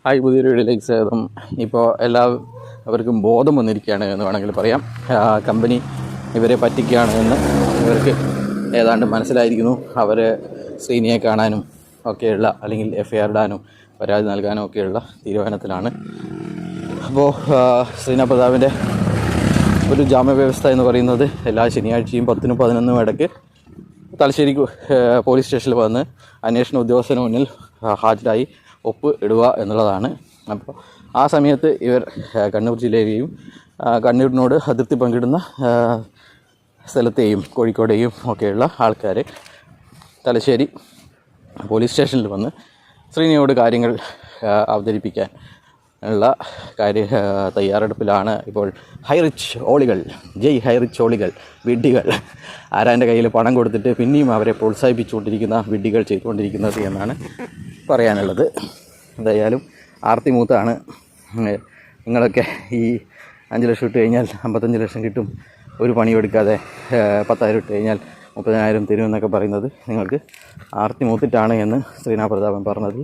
Hi, പുതിയൊരു വീഡിയോയിലേക്ക് സ്വാഗതം. ഇപ്പോൾ എല്ലാവർക്കും ബോധം വന്നിരിക്കുകയാണ് എന്ന് വേണമെങ്കിൽ പറയാം. കമ്പനി ഇവരെ പറ്റിക്കുകയാണ് എന്ന് ഇവർക്ക് ഏതാണ്ട് മനസ്സിലായിരിക്കുന്നു. അവർ ശ്രീനിയെ കാണാനും ഒക്കെയുള്ള, അല്ലെങ്കിൽ FIR ഇടാനും പരാതി നൽകാനും ഒക്കെയുള്ള തീരുമാനത്തിലാണ്. അപ്പോൾ ശ്രീന പ്രതാപിൻ്റെ ഒരു ജാമ്യവ്യവസ്ഥ എന്ന് പറയുന്നത് എല്ലാ ശനിയാഴ്ചയും 10-നും 11-നും ഇടയ്ക്ക് തലശ്ശേരി പോലീസ് സ്റ്റേഷനിൽ വന്ന് അന്വേഷണ ഉദ്യോഗസ്ഥന് മുന്നിൽ ഹാജരായി ഒപ്പ് ഇടുക എന്നുള്ളതാണ്. അപ്പോൾ ആ സമയത്ത് ഇവർ കണ്ണൂർ ജില്ലയിലെയും കണ്ണൂരിനോട് അതിർത്തി പങ്കിടുന്ന സ്ഥലത്തെയും കോഴിക്കോടെയും ഒക്കെയുള്ള ആൾക്കാർ തലശ്ശേരി പോലീസ് സ്റ്റേഷനിൽ വന്ന് ശ്രീനിയോട് കാര്യങ്ങൾ അവതരിപ്പിക്കാൻ ഉള്ള തയ്യാറെടുപ്പിലാണ് ഇപ്പോൾ. ഹൈറിച്ച് ഓളികൾ, ജയ് ഹൈറിച്ച് ഓളികൾ, വിഡ്ഢികൾ, ആരാൻ്റെ കയ്യിൽ പണം കൊടുത്തിട്ട് പിന്നെയും അവരെ പ്രോത്സാഹിപ്പിച്ചുകൊണ്ടിരിക്കുന്ന വിഡ്ഢികൾ ചെയ്തുകൊണ്ടിരിക്കുന്നത് എന്നാണ് പറയാനുള്ളത്. എന്തായാലും ആർത്തി മൂത്താണ്. നിങ്ങളൊക്കെ ഈ 5 ലക്ഷം ഇട്ട് കഴിഞ്ഞാൽ 55 ലക്ഷം കിട്ടും, ഒരു പണിയെടുക്കാതെ 10,000 ഇട്ട് കഴിഞ്ഞാൽ 30,000 തരും എന്നൊക്കെ പറയുന്നത് നിങ്ങൾക്ക് ആർത്തി മൂത്തിട്ടാണ് എന്ന് ശ്രീന പ്രതാപൻ പറഞ്ഞത്